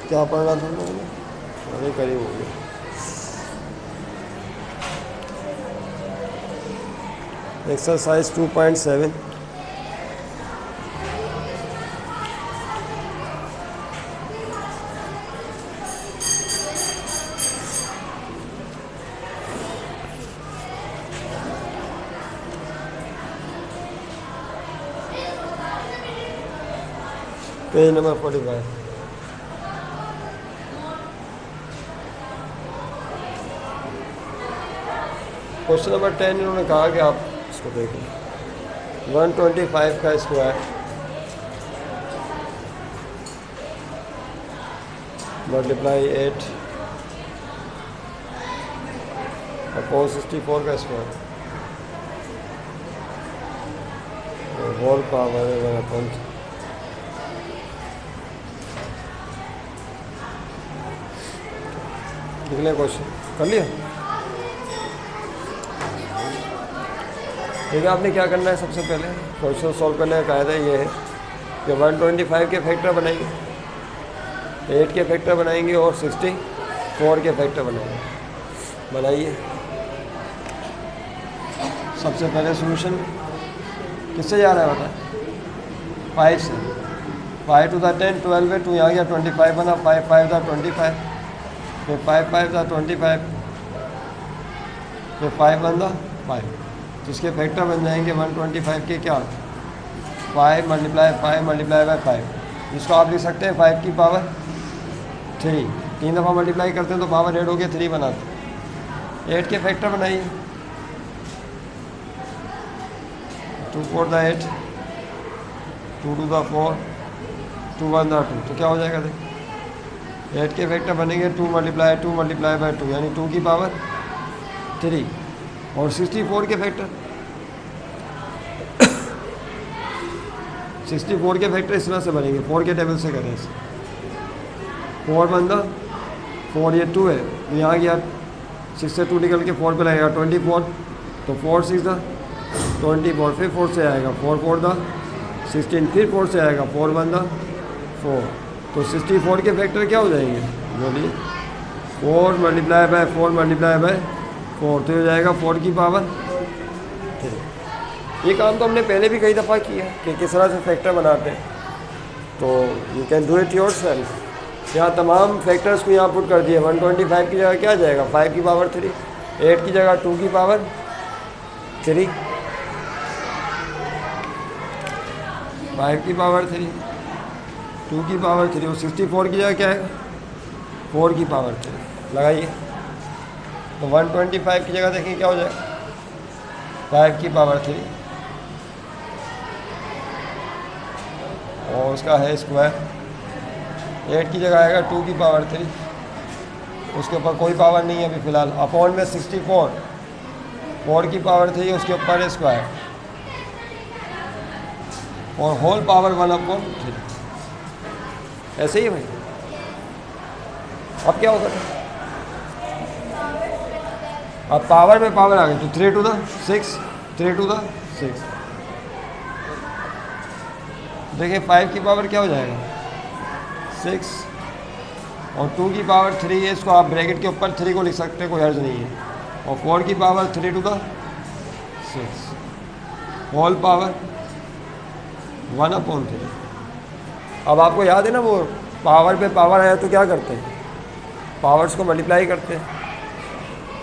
क्या पढ़ना था हम लोगों ने? अरे करीब हो गया। Exercise 2.7। Page number 45। Question number 10 इन्होंने कहा कि आप इसको देखें। 125 का स्क्वायर मल्टीप्लाई 8 अपॉन 64 का स्क्वायर होल पावर 1 अपॉन। लिख लें क्वेश्चन, कर लिया? ठीक है, आपने क्या करना है? सबसे पहले क्वेश्चन सॉल्व करने का कायदा ये है कि 125 के फैक्टर बनाएंगे, 8 के फैक्टर बनाएंगे और 64 के फैक्टर बनाएंगे। बनाइए। सबसे पहले सॉल्यूशन किससे जा रहा है बता? 5 से। 5 टू द 10 12 है, 2 यहाँ गया 25 बना, 5 5 था 25, फिर 5 5 था 25, फिर 5 बन 5। जिसके फैक्टर बन जाएंगे 125 के क्या? 5 मल्टीप्लाई 5 मल्टीप्लाई बाय 5। जिसको आप लिख सकते हैं 5 की पावर 3। 3 दफ़ा मल्टीप्लाई करते हैं तो पावर 8 हो गया, 3 बनाते हैं। 8 के फैक्टर बनाइए। 2 4 द 8, 2 2 द 4, 2 1 द 2। तो क्या हो जाएगा? देखिए 8 के फैक्टर बनेंगे 2 मल्टीप्लाई बाय 2 यानी 2 की पावर 3। और 64 के फैक्टर 64 के फैक्टर इस तरह से बनेंगे, 4 के टेबल से करें इसे। 4 बंदा 4, ये 2 है, यहाँ गया 6 से 2 निकल के 4 पे लगेगा 24, तो 4 6 दा 24, फिर 4 से आएगा 4 4 दा 16, फिर 4 से आएगा 4 बंदा 4। तो 64 के फैक्टर क्या हो जाएंगे? बोलिए। 4 मल्टीप्लाई बाय 4 मल्टीप्लाई बाय 4, तो हो जाएगा 4 की पावर 3। ये काम तो हमने पहले भी कई दफ़ा किया कि किस तरह से फैक्टर बनाते हैं, तो you can do it your self. यहाँ तमाम फैक्टर्स को यहाँ पुट कर दिया। 125 की जगह क्या जाएगा? 5 की पावर 3। 8 की जगह 2 की पावर 3, 5 की पावर 3, 2 की पावर 3 और 64 की जगह क्या है? 4 की पावर 3। लगाइए। तो 125 की जगह देखिए क्या हो जाएगा? 5 की पावर 3 और उसका है स्क्वायर। 8 की जगह आएगा 2 की पावर 3, उसके ऊपर कोई पावर नहीं है अभी फ़िलहाल। अपॉन में 64, 4 की पावर 3 उसके ऊपर है स्क्वायर और होल पावर 1 अपॉन 3। ऐसे ही भाई। अब क्या होगा? अब पावर में पावर आ गई तो 3 टू द 6, 3 टू द 6। देखिए 5 की पावर क्या हो जाएगा? 6 और 2 की पावर 3 है, इसको आप ब्रैकेट के ऊपर 3 को लिख सकते हैं, कोई हर्ज नहीं है। और 4 की power 3 to the 6 whole power 1 upon 3। अब आपको याद है ना वो पावर पे पावर आया तो क्या करते हैं? पावर्स को मल्टीप्लाई करते हैं।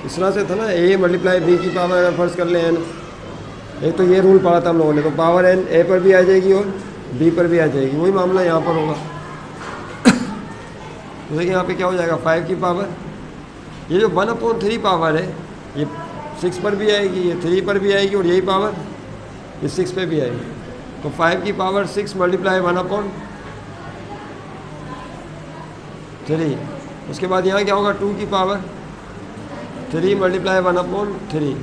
इस तरह से था ना, ए मल्टीप्लाई बी की पावर अगर फर्ज कर लें एन, एक तो ये रूल पढ़ा था हम लोगों ने, तो पावर एन ए पर भी आ जाएगी और बी पर भी आ जाएगी। वही मामला यहाँ पर होगा। तो देखिए यहाँ पे क्या हो जाएगा? 5 की पावर, ये जो 1 अपॉन 3 पावर है ये 6 पर भी आएगी, ये 3 पर भी आएगी और यही पावर ये 6 पे भी आएगी। तो 5 की पावर 6 मल्टीप्लाई 1 अपॉन 3। उसके बाद यहाँ क्या होगा? 2 की पावर 3 मल्टीप्लाई 1 अपॉन 3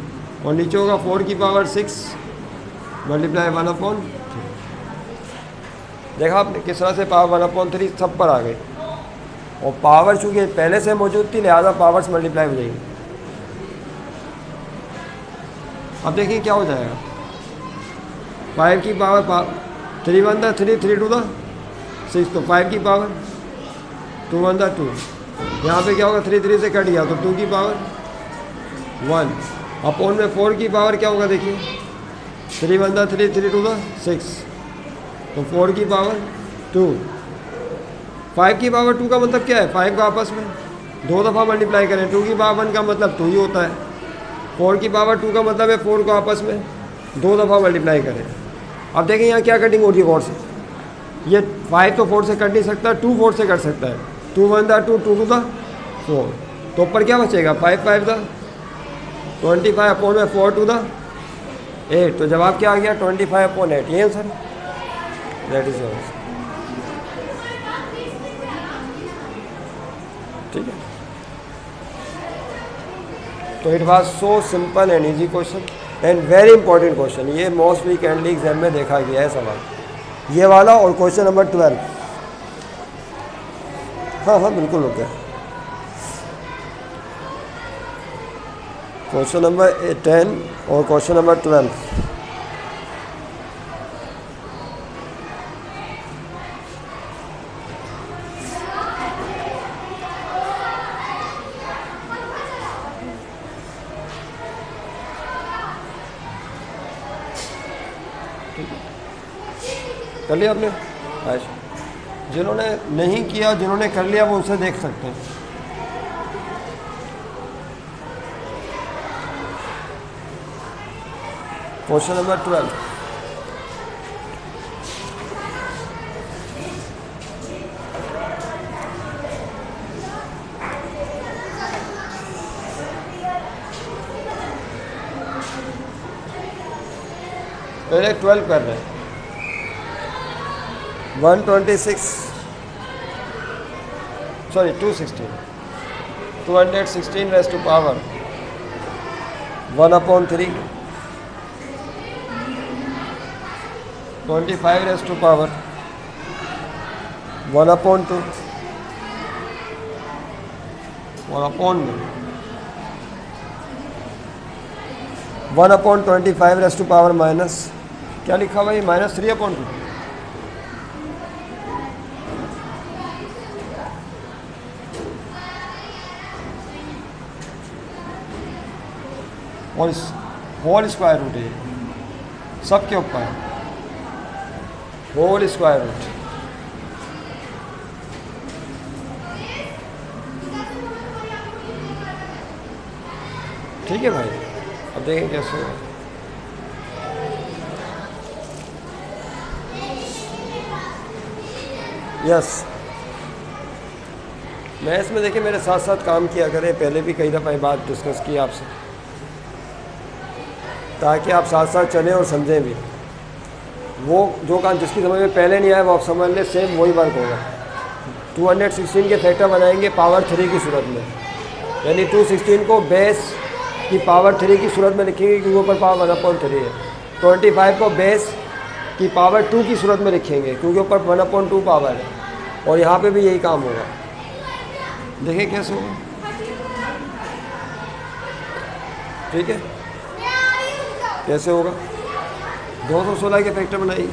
और नीचे होगा 4 की पावर 6 मल्टीप्लाई 1 अपॉन 3। देखा आपने किस तरह से पावर 1 अपॉन 3 सब पर आ गई। और पावर चूँकि पहले से मौजूद थी लिहाजा पावर्स मल्टीप्लाई हो जाएगी। अब देखिए क्या हो जाएगा? 5 की पावर 3 1 था 3, 3 2 था 6, तो 5 की पावर 2 वन द 2, यहाँ पे क्या होगा 3 3 से कट गया तो 2 की पावर 1 अपॉन में 4 की पावर क्या होगा देखिए 3 वन द 3 3 टू द 6 तो 4 की पावर 2। 5 की पावर 2 का मतलब क्या है 5 का आपस में 2 दफ़ा मल्टीप्लाई करें 2 की पावर 1 का मतलब 2 ही होता है। 4 की पावर 2 का मतलब है 4 को आपस में 2 दफ़ा मल्टीप्लाई करें। अब देखें यहाँ क्या कटिंग हो रही है गौर से, ये 5 तो 4 से कट नहीं सकता, 2 4 से कट सकता है। 2 वन द 2 2 टू द 4 तो ऊपर क्या बचेगा 5 5 द 25 अपॉन में 4 टू द 8 तो जवाब क्या आ गया 25 अपॉन 8। ये आंसर दैट इज योर। ठीक है, तो it was so simple and easy question and very important question. ये मोस्ट फ्रीक्वेंटली एग्जाम में देखा गया है सवाल ये वाला। और क्वेश्चन नंबर 12, हाँ हाँ बिल्कुल ओके। क्वेश्चन नंबर 10 और क्वेश्चन नंबर 12। कर लिया आपने? अच्छा, जिन्होंने नहीं किया जिन्होंने कर लिया वो उनसे देख सकते हैं। क्वेश्चन नंबर 12, पहले 12 कर रहे हैं। 216 raise to power 1 upon 3 25 raise to power 1 upon 2 1 upon 1 upon 25 raise to power minus क्या लिखा हुआ है -3 अपॉन 2 और होल स्क्वायर रूट है सबके ऊपर होल स्क्वायर रूट। ठीक है भाई, अब देखें कैसे होगा। यस, मैं इसमें देखिए मेरे साथ साथ काम किया करें, पहले भी कई दफ़ा ये बात डिस्कस की आपसे, ताकि आप साथ साथ चलें और समझें भी। वो जो काम जिसकी समझ में पहले नहीं आया वो आप समझ लें, सेम वही वर्क होगा। 216 के फैक्टर बनाएंगे पावर 3 की सूरत में, यानी 216 को बेस की पावर 3 की सूरत में लिखेंगे क्योंकि ऊपर पावर 1/3 है। 25 को बेस की पावर 2 की सूरत में लिखेंगे क्योंकि ऊपर 1/2 पावर है, और यहाँ पे भी यही काम होगा। देखिए कैसे होगा। ठीक है, कैसे होगा। 216 के फैक्टर बनाइए।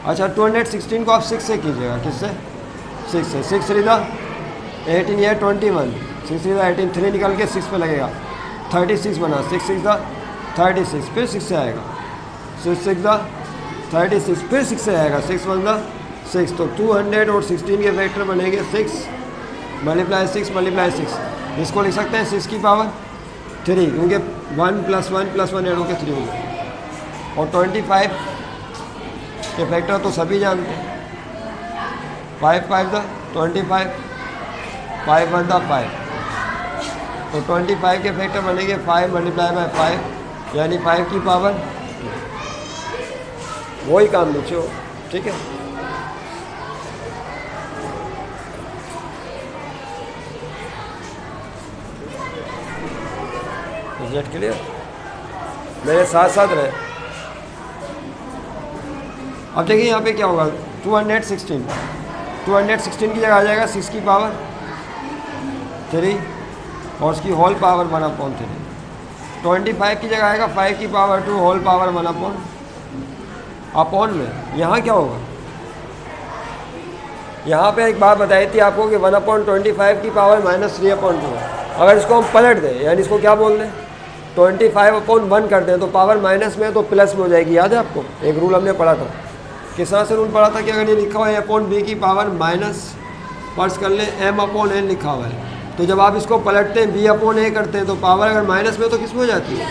अच्छा, 216 को आप 6 से कीजिएगा। किससे? 6 से। 6 3 दा 18 या 21, 6 3 दा 18, 3 निकल के 6 पे लगेगा, 36 बना। 6 6 दा 36, फिर 6 से आएगा। 6 6 दा 36, फिर 6 से आएगा। 6 1 दा 6, तो 216 के फैक्टर बनेंगे 6 मल्टीप्लाई 6 मल्टीप्लाई 6। इसको लिख सकते हैं 6 की पावर 3 क्योंकि 1 + 1 + 1 ऐड होकर 3 होगा। और 25 के फैक्टर तो सभी जानते हैं। 5 5 दा 25, 5 1 दा 5, तो 25 के फैक्टर बनेंगे 5 × 5 यानी 5 की पावर 2। वही काम नीचे हो। ठीक है, जेट क्लियर, मेरे साथ साथ रहे। अब देखिए यहाँ पे क्या होगा। 216 की जगह आ जाएगा 6 की पावर 3 और उसकी होल पावर 1/3। 25 की जगह आएगा 5 की पावर 2 होल पावर 1/। अपॉन में यहाँ क्या होगा यहाँ पे एक बात बताई थी आपको कि 1/25 की पावर -3/2 है। अगर इसको हम पलट दें, यानी इसको क्या बोल दें, 25/1 कर दें, तो पावर माइनस में है तो प्लस में हो जाएगी। याद है आपको एक रूल हमने पढ़ा था, किस तरह से रूल पढ़ा था कि अगर ये लिखा हुआ है A/B की पावर माइनस फर्ज कर लें M/N लिखा हुआ है, तो जब आप इसको पलटते हैं B/A करते हैं तो पावर अगर माइनस में तो किस में हो जाती है,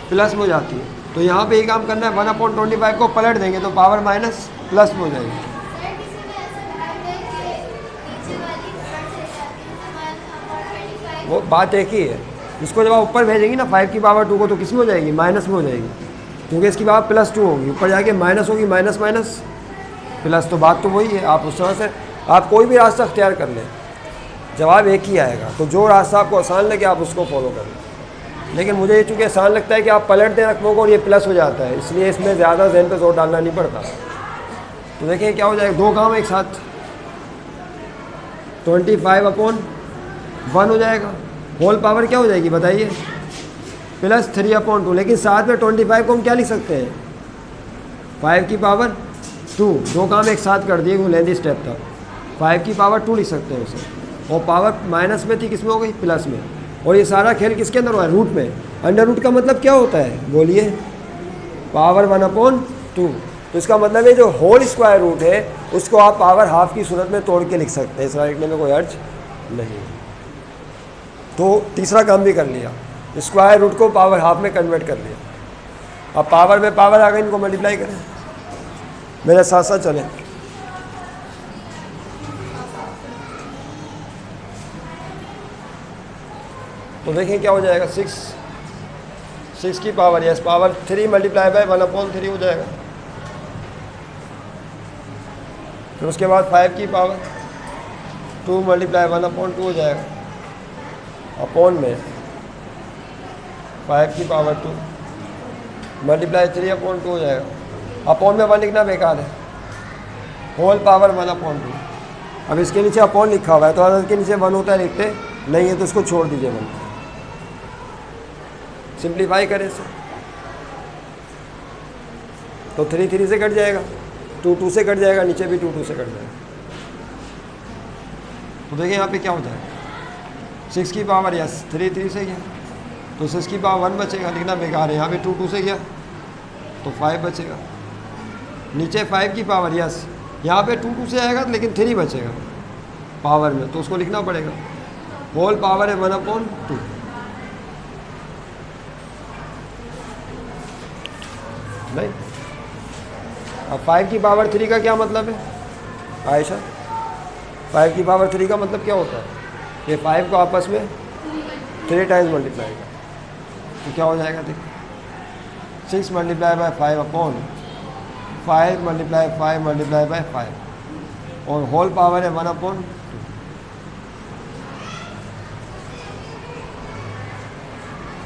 प्लस में हो जाती है। तो यहाँ पे ये काम करना है, 1/25 को पलट देंगे तो पावर माइनस प्लस में हो जाएगी। वो बात एक ही है, इसको जब आप ऊपर भेजेंगी ना 5 की पावर 2 को, तो किस में हो जाएगी, माइनस में हो जाएगी, क्योंकि इसकी पावर +2 होगी, ऊपर जाके माइनस होगी, माइनस माइनस प्लस, तो बात तो वही है। आप उस तरह से आप कोई भी रास्ता अख्तियार कर लें, जवाब एक ही आएगा। तो जो रास्ता आपको आसान लगे आप उसको फॉलो करें। लेकिन मुझे ये चूँकि आसान लगता है कि आप पलट दें रकमों को और ये प्लस हो जाता है, इसलिए इसमें ज़्यादा जहन पे जोर डालना नहीं पड़ता। तो देखिए क्या हो जाएगा, दो काम एक साथ, 25/1 हो जाएगा, होल पावर क्या हो जाएगी बताइए, +3/2। लेकिन साथ में 25 को हम क्या लिख सकते हैं, 5 की पावर 2। दो काम एक साथ कर दिए, वो लेंदी स्टेप था, 5 की पावर 2 लिख सकते हैं उसे, और पावर माइनस में थी, किस में हो गई, प्लस में। और ये सारा खेल किसके अंदर हुआ है, रूट में। अंडर रूट का मतलब क्या होता है बोलिए, पावर 1/2। तो इसका मतलब है जो होल स्क्वायर रूट है उसको आप पावर हाफ की सूरत में तोड़ के लिख सकते हैं, इसका लिखने में कोई अर्ज नहीं। तो तीसरा काम भी कर लिया, स्क्वायर रूट को पावर हाफ में कन्वर्ट कर लिया। अब पावर में पावर आ गई, इनको मल्टीप्लाई करें, मेरे साथ साथ चलें। तो देखें क्या हो जाएगा, 6 की power, yes power 3 multiply by 1/3 हो जाएगा। फिर उसके बाद 5 की पावर 2 मल्टीप्लाई 1/2 हो जाएगा, अपॉन में 5 की पावर 2 मल्टीप्लाई 3/2 हो जाएगा। अपॉन में 1 लिखना बेकार है, होल पावर 1/2। अब इसके नीचे अपॉन लिखा हुआ है तो अगर इसके नीचे 1 होता है लिखते नहीं है तो इसको छोड़ दीजिए 1, सिंप्लीफाई करें इसे तो 3 3 से कट जाएगा, 2 2 से कट जाएगा, नीचे भी 2 2 से कट जाएगा। तो देखिए यहाँ पे क्या होता है, 6 की पावर यस 3 3 से गया तो 6 की पावर 1 बचेगा, लिखना बेकार है। यहाँ पे 2 2 से गया तो 5 बचेगा, नीचे 5 की पावर यस, यहाँ पे 2 2 से आएगा लेकिन 3 बचेगा पावर में, तो उसको लिखना पड़ेगा, होल पावर है 1/2। नहीं, अब 5 की पावर 3 का क्या मतलब है आयशा, 5 की पावर 3 का मतलब क्या होता है, ये 5 को आपस में 3 टाइम्स मल्टीप्लाई कर, तो क्या हो जाएगा देखिए, 6 multiply by 5 upon 5 multiply 5 multiply by 5 और होल पावर है 1/2।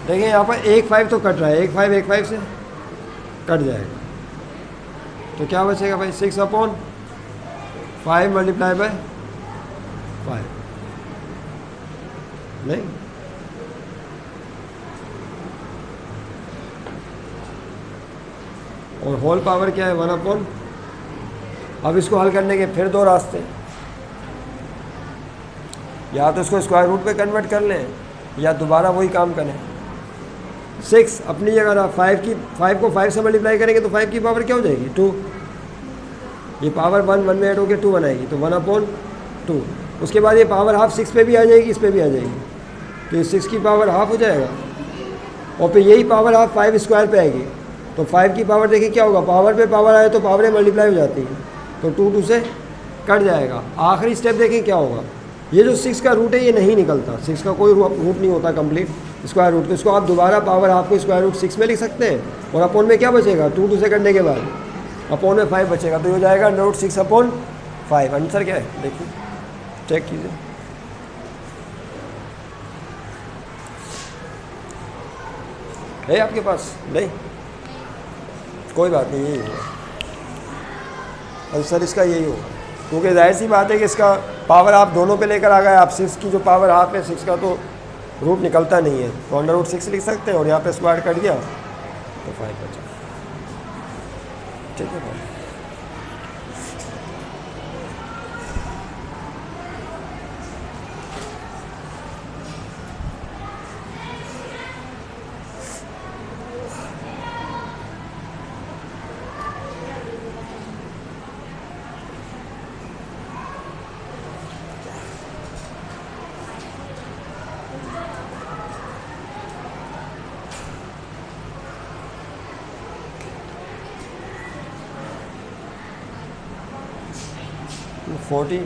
देखिए यहाँ पर 1 5 तो कट रहा है, 1 5 1 5 से कट जाएगा, तो क्या बचेगा भाई, 6/5 मल्टीप्लाई बाय 5, नहीं और होल पावर क्या है 1/। अब इसको हल करने के फिर दो रास्ते, या तो इसको स्क्वायर रूट पे कन्वर्ट कर लें या दोबारा वही काम करें। 6 अपनी जगह ना, 5 को 5 से मल्टीप्लाई करेंगे तो 5 की पावर क्या हो जाएगी 2, ये पावर 1 1 में ऐड होकर 2 बनाएगी तो 1/2। उसके बाद ये पावर हाफ 6 पे भी आ जाएगी, इस पे भी आ जाएगी, तो ये 6 की पावर हाफ हो जाएगा और फिर यही पावर हाफ 5 स्क्वायर पे आएगी, तो 5 की पावर देखिए क्या होगा, पावर पे पावर आए तो पावरें मल्टीप्लाई हो जाती हैं, तो 2 2 से कट जाएगा। आखिरी स्टेप देखें क्या होगा, ये जो 6 का रूट है ये नहीं निकलता, 6 का कोई रूट नहीं होता कंप्लीट स्क्वायर रूट, तो इसको आप दोबारा पावर हाफ को स्क्वायर रूट 6 में लिख सकते हैं और अपॉन में क्या बचेगा, 2 2 से करने के बाद अपॉन में 5 बचेगा, तो ये हो जाएगा √6/5। आंसर क्या है देखिए, चेक कीजिए। है आपके पास, नहीं कोई बात नहीं, यही होगा आंसर इसका, यही होगा, क्योंकि जाहिर सी बात है कि इसका पावर आप दोनों पे लेकर आ गए, आप 6 की जो पावर हाफ है 6 का तो रूट निकलता नहीं है, तो √6 लिख सकते हैं और यहाँ पे स्क्वायर कट गया तो 5 बचा, ठीक है भाई। 14।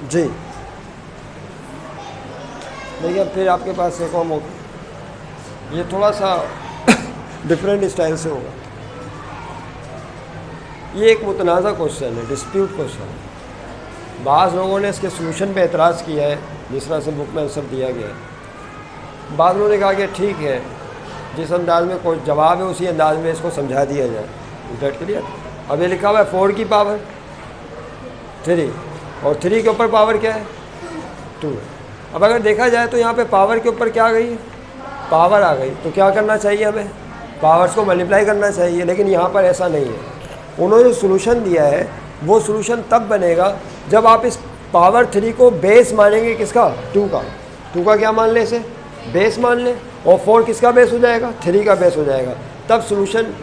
जी देखिए, फिर आपके पास एक और मौका, ये थोड़ा सा डिफरेंट स्टाइल से होगा। ये एक मुतनाज़ा क्वेश्चन है, डिस्प्यूट क्वेश्चन है। बाज़ लोगों ने इसके सोल्यूशन पे एतराज़ किया है, जिस तरह से बुक में आंसर दिया गया है। बाज़ लोगों ने कहा कि ठीक है, जिस अंदाज में कोई जवाब है उसी अंदाज में इसको समझा दिया जाए। Get clear? अब ये लिखा हुआ है 4 की पावर 3 और 3 के ऊपर पावर क्या है 2। अब अगर देखा जाए तो यहाँ पे पावर के ऊपर क्या आ गई है, पावर आ गई, तो क्या करना चाहिए हमें, पावर्स को मल्टीप्लाई करना चाहिए। लेकिन यहाँ पर ऐसा नहीं है। उन्होंने जो सोल्यूशन दिया है वो सोल्यूशन तब बनेगा जब आप इस पावर 3 को बेस मानेंगे, किसका, 2 का। 2 का क्या मान लें, इसे बेस मान लें, और 4 किसका बेस हो जाएगा, 3 का बेस हो जाएगा। तब सोल्यूशन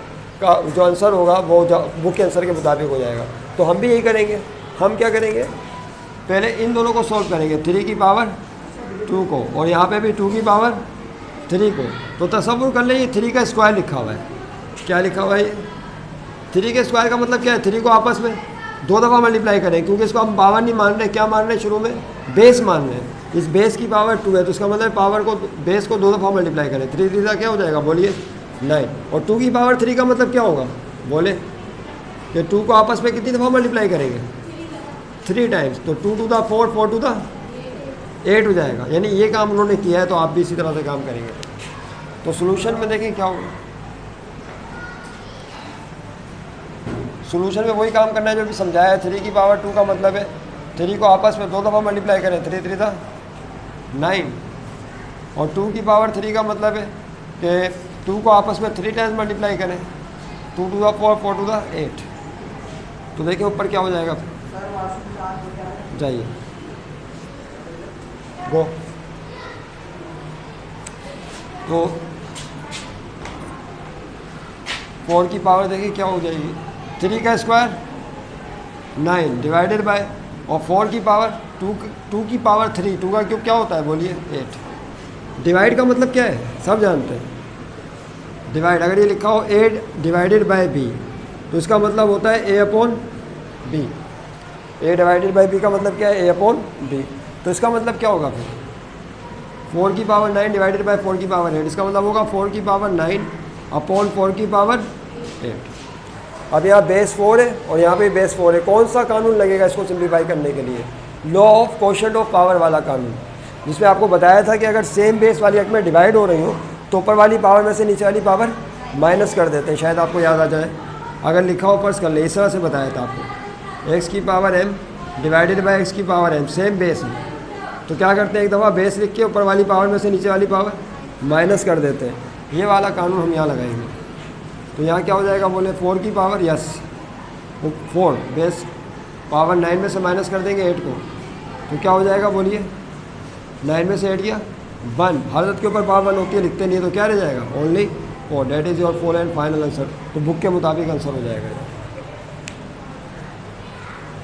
का जो आंसर होगा वो बुक के आंसर के मुताबिक हो जाएगा। तो हम भी यही करेंगे। हम क्या करेंगे, पहले इन दोनों को सॉल्व करेंगे, 3 की पावर 2 को, और यहाँ पे भी 2 की पावर 3 को। तो तसव्वुर कर लें, ये 3 का स्क्वायर लिखा हुआ है। क्या लिखा हुआ है ये 3 के स्क्वायर का मतलब क्या है, 3 को आपस में 2 दफ़ा मल्टीप्लाई करें, क्योंकि इसको हम पावर नहीं मान रहे, क्या मान रहे हैं, शुरू में बेस मान रहे हैं। इस बेस की पावर 2 है, तो इसका मतलब पावर को, बेस को 2 दफ़ा मल्टीप्लाई करें। 3 3 का क्या हो जाएगा, बोलिए 9। और 2 की पावर 3 का मतलब क्या होगा, बोले कि 2 को आपस में कितनी दफ़ा मल्टीप्लाई करेंगे, 3 टाइम्स। तो 2 टू द 4, 4 टू द 8 हो जाएगा। यानी ये काम उन्होंने किया है, तो आप भी इसी तरह से काम करेंगे। तो सोल्यूशन में देखें क्या होगा, सोल्यूशन में वही काम करना है जो भी समझाया है। 3 की पावर 2 का मतलब है 3 को आपस में 2 दफ़ा मल्टीप्लाई करें, 3 3 था 9। और 2 की पावर 3 का मतलब है कि 2 को आपस में 3 टाइम्स मल्टीप्लाई करें, 2 टू द 4, 4 टू द 8। तो देखिए ऊपर क्या हो जाएगा, फिर जाइए गो। तो 4 की पावर देखिए क्या हो जाएगी, 3 का स्क्वायर 9 डिवाइडेड बाय, और 4 की पावर 2 की पावर 3, 2 का क्यूब क्या होता है, बोलिए 8। डिवाइड का मतलब क्या है, सब जानते हैं। डिवाइड, अगर ये लिखा हो a डिवाइडेड बाय b, तो इसका मतलब होता है a upon b। a divided by b का मतलब क्या है, a अपॉन b। तो इसका मतलब क्या होगा फिर, 4 की पावर 9 डिवाइडेड बाय 4 की पावर 8, इसका मतलब होगा 4 की पावर 9 अपॉन 4 की पावर 8। अब यहाँ बेस 4 है और यहाँ पे बेस 4 है। कौन सा कानून लगेगा इसको सिंप्लीफाई करने के लिए, law of quotient of power वाला कानून, जिसमें आपको बताया था कि अगर सेम बेस वाली रकमें डिवाइड हो रही हो तो ऊपर वाली पावर में से नीचे वाली पावर माइनस कर देते हैं। शायद आपको याद आ जाए, अगर लिखा हो पर्स कर ले, इस तरह से बताया था आपको, x की power m divided by x की पावर m, सेम बेस है, तो क्या करते हैं, एक दफ़ा बेस लिख के ऊपर वाली पावर में से नीचे वाली पावर माइनस कर देते हैं। ये वाला कानून हम यहाँ लगाएंगे। तो यहाँ क्या हो जाएगा, बोले 4 की पावर, यस 4 बेस पावर 9 में से माइनस कर देंगे 8 को, तो क्या हो जाएगा, बोलिए 9 में से 8 गया 1। हर के ऊपर पावर 1 होती है, लिखते नहीं है, तो क्या रह जाएगा, only 4। That is your 4 and final answer. तो बुक के मुताबिक आंसर हो जाएगा।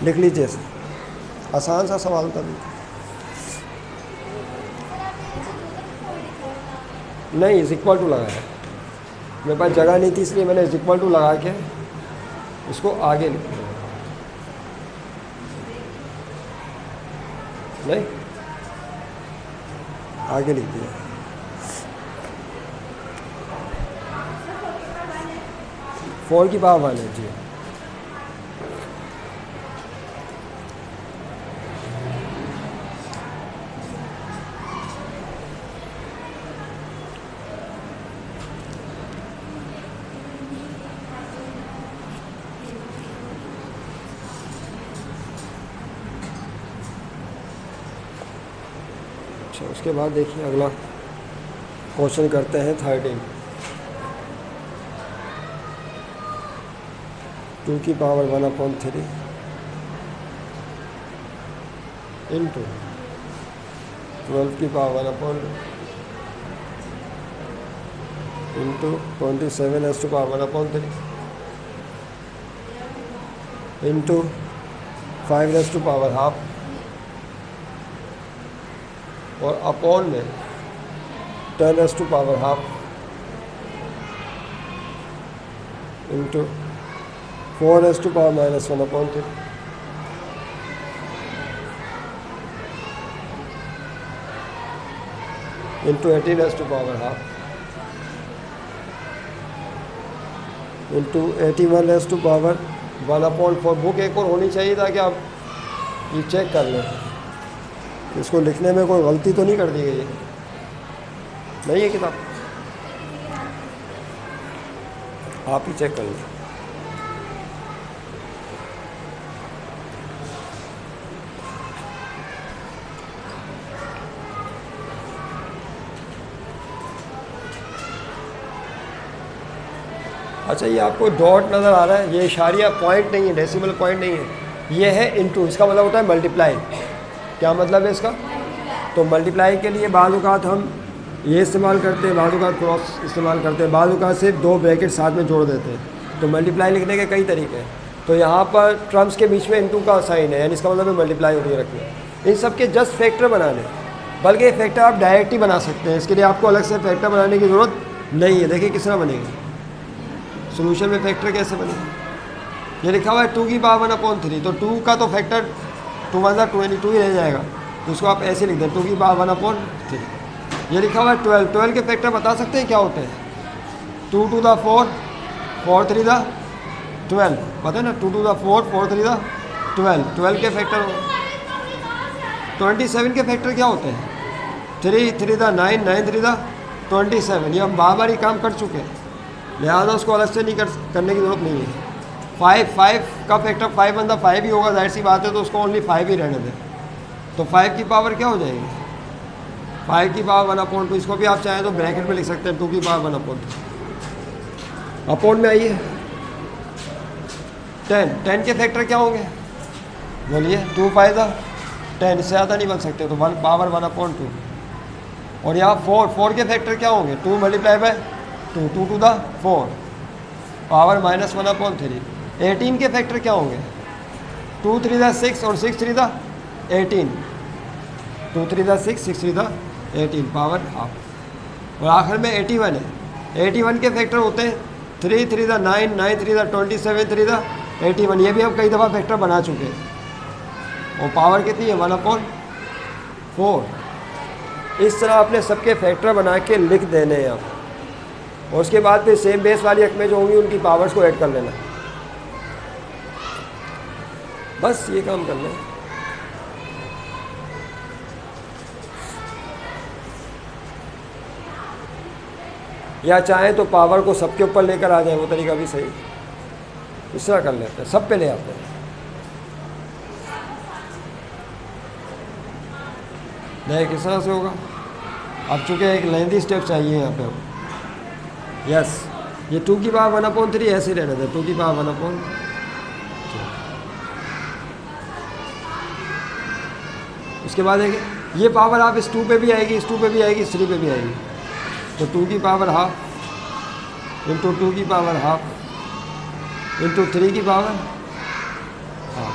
लिख लीजिए, आसान सा सवाल था। नहीं, इज इक्वल टू लगाया, मेरे पास जगह नहीं थी इसलिए मैंने इज इक्वल टू लगा के इसको आगे लिख दिया। नहीं, आगे लिख दिया। फोर की पावर 1 है जी। उसके बाद देखिए अगला क्वेश्चन करते हैं 13। 2 की पावर 1/3 इंटू 12 की power 1/2 into 27 as to power 1/3 into 5 as to power half और अपॉन में 10 as to power half into 4 as to power -1/3 into 18 as to power half into 81 as to power 1/4। Book एक और होनी चाहिए ताकि आप ये चेक कर लें इसको लिखने में कोई गलती तो नहीं कर दी गई है। नहीं है किताब, आप ही चेक कर लें। अच्छा, ये आपको डॉट नज़र आ रहा है, ये इशारिया पॉइंट नहीं है, डेसिमल पॉइंट नहीं है, ये है इनटू। इसका मतलब होता है मल्टीप्लाई। क्या मतलब है इसका? तो मल्टीप्लाई के लिए बाज़ औक़ात हम ये इस्तेमाल करते हैं, बाज़ औक़ात क्रॉस इस्तेमाल करते हैं, बाज़ औक़ात सिर्फ 2 ब्रैकेट साथ में जोड़ देते हैं। तो मल्टीप्लाई लिखने के कई तरीके हैं। तो यहाँ पर टर्म्स के बीच में इनटू का साइन है, यानी इसका मतलब है मल्टीप्लाई होती है रखना। इन सब के जस्ट फैक्टर बनाने, बल्कि ये फैक्टर आप डायरेक्ट ही बना सकते हैं, इसके लिए आपको अलग से फैक्टर बनाने की ज़रूरत नहीं है। देखिए किस तरह बनेगा सोल्यूशन में फैक्टर कैसे बनेगा। ये लिखा हुआ है 2 की पावर 1/3, तो 2 का तो फैक्टर 2 × 22 ही रह जाएगा, तो इसको आप ऐसे लिख दें 2 की पावर 1/3। ये लिखा हुआ है 12 के फैक्टर बता सकते हैं क्या होते हैं? 2 to the 4, 4 3 the 12, पता है ना, 2 to the 4, 4 3 the 12, 12 के फैक्टर। 27 के फैक्टर क्या होते हैं? 3 3 the 9, 9 3 the 27। ये हम बार ही काम कर चुके हैं, लिहाजा उसको अलग से नहीं करने की ज़रूरत नहीं है। 5 का फैक्टर 5 × 5 ही होगा, जाहिर सी बात है, तो उसको ओनली 5 ही रहने दें। तो 5 की पावर क्या हो जाएगी? 5 की पावर 1/2। इसको भी आप चाहें तो ब्रैकेट में लिख सकते हैं 2 की पावर 1/2। अपॉन में आइए 10 के फैक्टर क्या होंगे बोलिए? 2 5 10, इससे ज़्यादा नहीं बन सकते, तो 1 पावर 1/2। और यहाँ 4 के फैक्टर क्या होंगे? 2 × 2, 2 to the 4 पावर -1/3। 18 के फैक्टर क्या होंगे? 2 3 the 6 और 6 3 the 18, 2 3 the 6, 6 3 the 18 power half. और आखिर में 81 है। 81 के फैक्टर होते हैं 3 3 the 9, 9 3 the 27, 3 the 81। ये भी हम कई दफ़ा फैक्टर बना चुके हैं। और पावर कितनी है? 1/4। इस तरह आपने सबके फैक्टर बना के लिख देने हैं आप, और उसके बाद फिर सेम बेस वाली अकमें जो होंगी उनकी पावर्स को ऐड कर लेना। बस ये काम करना है। या चाहें तो पावर को सबके ऊपर लेकर आ जाए, वो तरीका भी सही। इस तरह कर लेते हैं, सब पे ले आते हैं। नहीं, किस तरह से होगा? अब चूँकि एक लेंथी स्टेप चाहिए यहाँ पे। यस, ये 2 की पावर 1/3 ऐसे रहने दें, 2 की पावर 1/3। उसके बाद देखिए ये पावर आप इस 2 पे भी आएगी, इस 2 पे भी आएगी, इस 3 पे भी आएगी। तो 2 की पावर हाफ इंटू 2 की पावर हाफ इंटू 3 की पावर हाफ।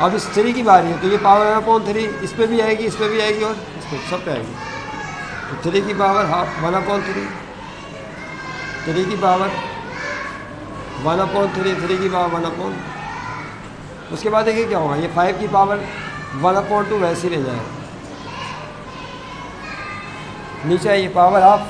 अब इस 3 की बारी है, तो ये पावर 1/3 इस पे भी आएगी, इस पे भी आएगी, और इस पे सब पे आएगी। तो 3 की पावर हाफ 1/3, 3 की पावर 1/3, 3 की पावर 1/। उसके बाद देखिए क्या होगा, ये 5 की पावर 1/2 वैसे ही रह जाएगा। नीचे ये पावर हाफ